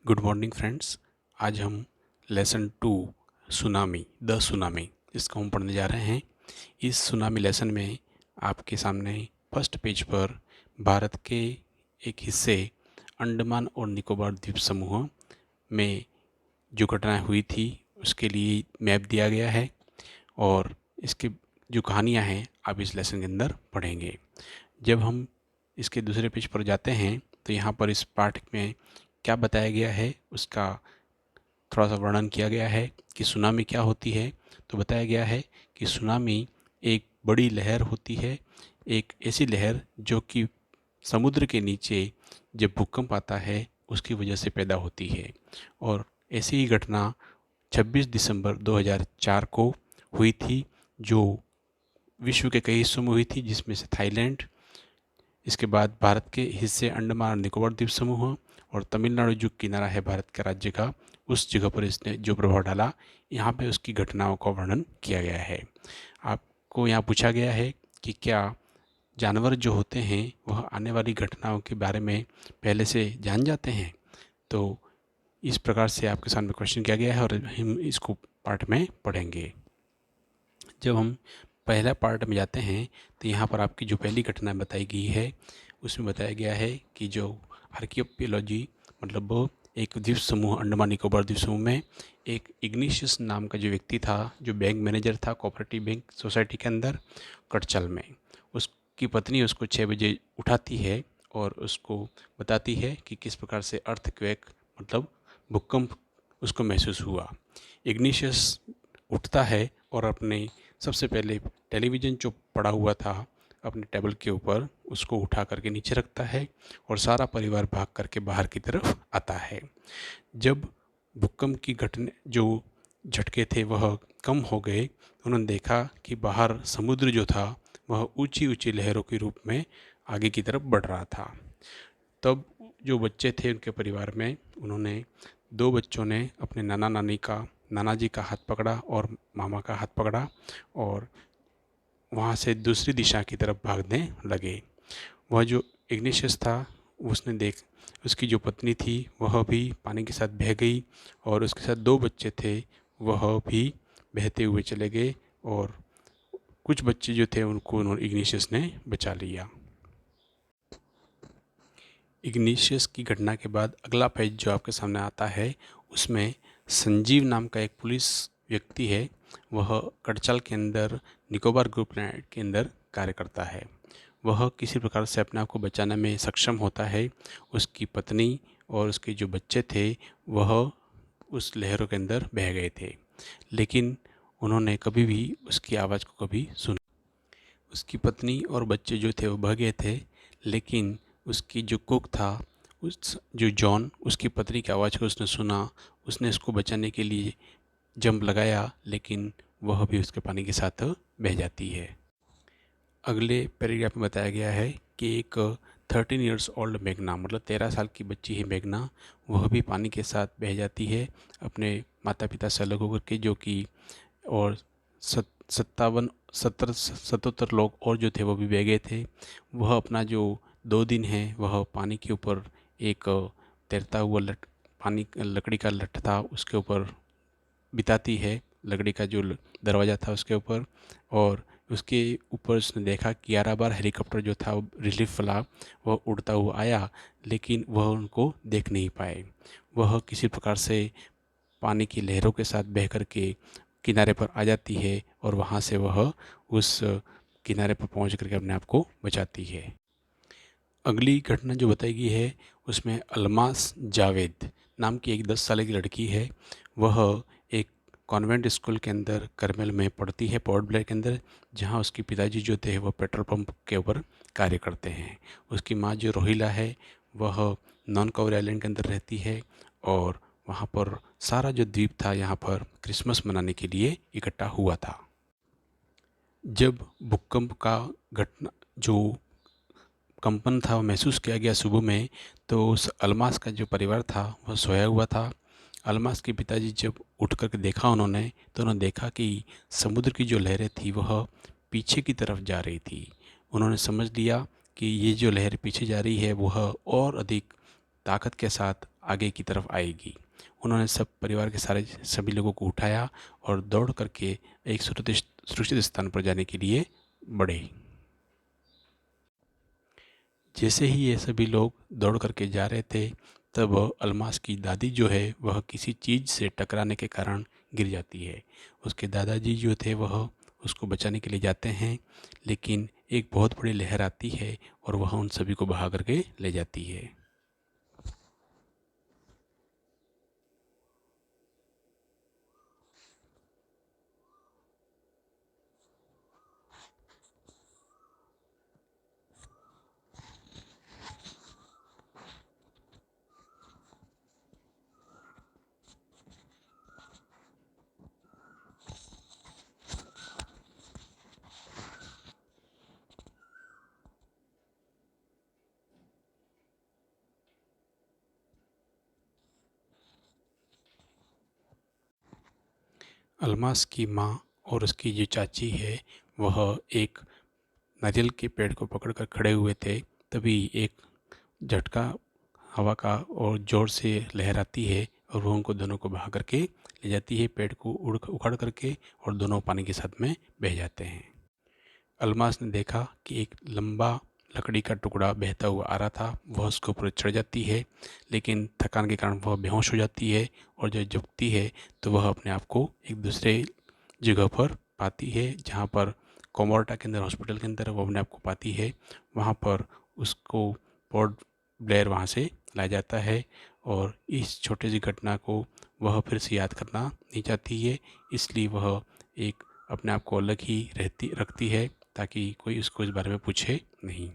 Good morning friends. आज हम lesson 2 tsunami the tsunami इसको हम पढ़ने जा रहे हैं। इस सुनामी लेसन में आपके सामने फर्स्ट पेज पर भारत के एक हिस्से अंडमान और निकोबार द्वीप समूह में जो घटनाएं हुई थी उसके लिए मैप दिया गया है और इसके जो कहानियां हैं आप इस लेसन के अंदर पढ़ेंगे। जब हम इसके दूसरे पेज पर जाते हैं तो यहाँ पर इस पाठ में क्या बताया गया है उसका थोड़ा सा वर्णन किया गया है कि सुनामी क्या होती है। तो बताया गया है कि सुनामी एक बड़ी लहर होती है, एक ऐसी लहर जो कि समुद्र के नीचे जब भूकंप आता है उसकी वजह से पैदा होती है। और ऐसी ही घटना 26 दिसंबर 2004 को हुई थी, जो विश्व के कई हिस्सों में हुई थी, जिसमें से थाईलैंड, इसके बाद भारत के हिस्से अंडमान और निकोबार द्वीप समूह और तमिलनाडु जो किनारा है भारत के राज्य का, उस जगह पर इसने जो प्रभाव डाला, यहाँ पे उसकी घटनाओं का वर्णन किया गया है। आपको यहाँ पूछा गया है कि क्या जानवर जो होते हैं वह आने वाली घटनाओं के बारे में पहले से जान जाते हैं। तो इस प्रकार से आपके सामने क्वेश्चन किया गया है और हम इसको पार्ट में पढ़ेंगे। जब हम पहला पार्ट में जाते हैं तो यहाँ पर आपकी जो पहली घटना बताई गई है उसमें बताया गया है कि जो आर्कियोपेलॉजी मतलब वो एक द्वीप समूह अंडमान निकोबार द्वीप समूह में एक इग्निशियस नाम का जो व्यक्ति था, जो बैंक मैनेजर था कोऑपरेटिव बैंक सोसाइटी के अंदर कटचल में, उसकी पत्नी उसको 6 बजे उठाती है और उसको बताती है कि किस प्रकार से अर्थक्वेक मतलब भूकंप उसको महसूस हुआ। इग्निशियस उठता है और अपने सबसे पहले टेलीविज़न जो पड़ा हुआ था अपने टेबल के ऊपर उसको उठा करके नीचे रखता है और सारा परिवार भाग करके बाहर की तरफ आता है। जब भूकंप की घटना जो झटके थे वह कम हो गए, उन्होंने देखा कि बाहर समुद्र जो था वह ऊंची ऊंची लहरों के रूप में आगे की तरफ बढ़ रहा था। तब जो बच्चे थे उनके परिवार में, उन्होंने 2 बच्चों ने अपने नाना जी का हाथ पकड़ा और मामा का हाथ पकड़ा और वहाँ से दूसरी दिशा की तरफ भागने लगे। वह जो इग्निशियस था उसने उसकी जो पत्नी थी वह भी पानी के साथ बह गई और उसके साथ 2 बच्चे थे वह भी बहते हुए चले गए और कुछ बच्चे जो थे उनको इग्निशियस ने बचा लिया। इग्निशियस की घटना के बाद अगला पेज जो आपके सामने आता है उसमें संजीव नाम का एक पुलिस व्यक्ति है, वह कटचल के अंदर निकोबार ग्रुप के अंदर कार्य करता है। वह किसी प्रकार से अपने आप को बचाने में सक्षम होता है। उसकी पत्नी और उसके जो बच्चे थे वह उस लहरों के अंदर बह गए थे, लेकिन उन्होंने कभी भी उसकी आवाज़ को कभी सुना। उसकी पत्नी और बच्चे जो थे वो बह गए थे, लेकिन उसकी जो कुक था उस जो जॉन, उसकी पत्नी की आवाज़ को उसने सुना। उसने उसको बचाने के लिए जंप लगाया, लेकिन वह भी उसके पानी के साथ बह जाती है। अगले पैराग्राफ में बताया गया है कि एक 13 इयर्स ओल्ड मेघना मतलब 13 साल की बच्ची है मेघना, वह भी पानी के साथ बह जाती है अपने माता पिता से अलग होकर के, जो कि और 77 लोग और जो थे वो भी बह गए थे। वह अपना जो 2 दिन है वह पानी के ऊपर एक तैरता हुआ पानी लकड़ी का लट्ठ था उसके ऊपर बिताती है, लकड़ी का जो दरवाज़ा था उसके ऊपर। और उसके ऊपर उसने देखा कि 11 बार हेलीकॉप्टर जो था रिलीफ वाला वह उड़ता हुआ आया, लेकिन वह उनको देख नहीं पाए। वह किसी प्रकार से पानी की लहरों के साथ बह कर के किनारे पर आ जाती है और वहाँ से वह उस किनारे पर पहुँच करके अपने आप को बचाती है। अगली घटना जो बताई गई है उसमें अलमास जावेद नाम की एक 10 साल की लड़की है। वह एक कॉन्वेंट स्कूल के अंदर करमेल में पढ़ती है, पोर्ट ब्लेयर के अंदर, जहाँ उसके पिताजी जो थे वह पेट्रोल पंप के ऊपर कार्य करते हैं। उसकी माँ जो रोहिला है वह नॉन कवर आइलैंड के अंदर रहती है और वहाँ पर सारा जो द्वीप था यहाँ पर क्रिसमस मनाने के लिए इकट्ठा हुआ था। जब भूकंप का घटना जो कंपन था वो महसूस किया गया सुबह में, तो उस अलमास का जो परिवार था वह सोया हुआ था। अलमास के पिताजी जब उठ कर के देखा उन्होंने, तो उन्होंने देखा कि समुद्र की जो लहरें थी वह पीछे की तरफ जा रही थी। उन्होंने समझ लिया कि ये जो लहर पीछे जा रही है वह और अधिक ताकत के साथ आगे की तरफ आएगी। उन्होंने सब परिवार के सभी लोगों को उठाया और दौड़ करके एक सुरक्षित स्थान पर जाने के लिए बढ़े। जैसे ही ये सभी लोग दौड़ करके जा रहे थे, तब अलमास की दादी जो है वह किसी चीज़ से टकराने के कारण गिर जाती है। उसके दादाजी जो थे वह उसको बचाने के लिए जाते हैं, लेकिन एक बहुत बड़ी लहर आती है और वह उन सभी को बहा करके ले जाती है। अलमास की माँ और उसकी जो चाची है वह एक नारियल के पेड़ को पकड़कर खड़े हुए थे। तभी एक झटका हवा का और ज़ोर से लहर आती है और वो उनको दोनों को बहा करके ले जाती है, पेड़ को उखाड़ करके, और दोनों पानी के साथ में बह जाते हैं। अलमास ने देखा कि एक लंबा लकड़ी का टुकड़ा बहता हुआ आ रहा था। वह उसके ऊपर चढ़ जाती है, लेकिन थकान के कारण वह बेहोश हो जाती है और जब जगती है तो वह अपने आप को एक दूसरे जगह पर पाती है, जहाँ पर कोमोर्टा के अंदर, हॉस्पिटल के अंदर वो अपने आप को पाती है। वहाँ पर उसको पोर्ट ब्लेयर वहाँ से लाया जाता है और इस छोटी सी घटना को वह फिर से याद करना नहीं चाहती है, इसलिए वह एक अपने आप को अलग ही रखती है ताकि कोई उसको इस बारे में पूछे नहीं।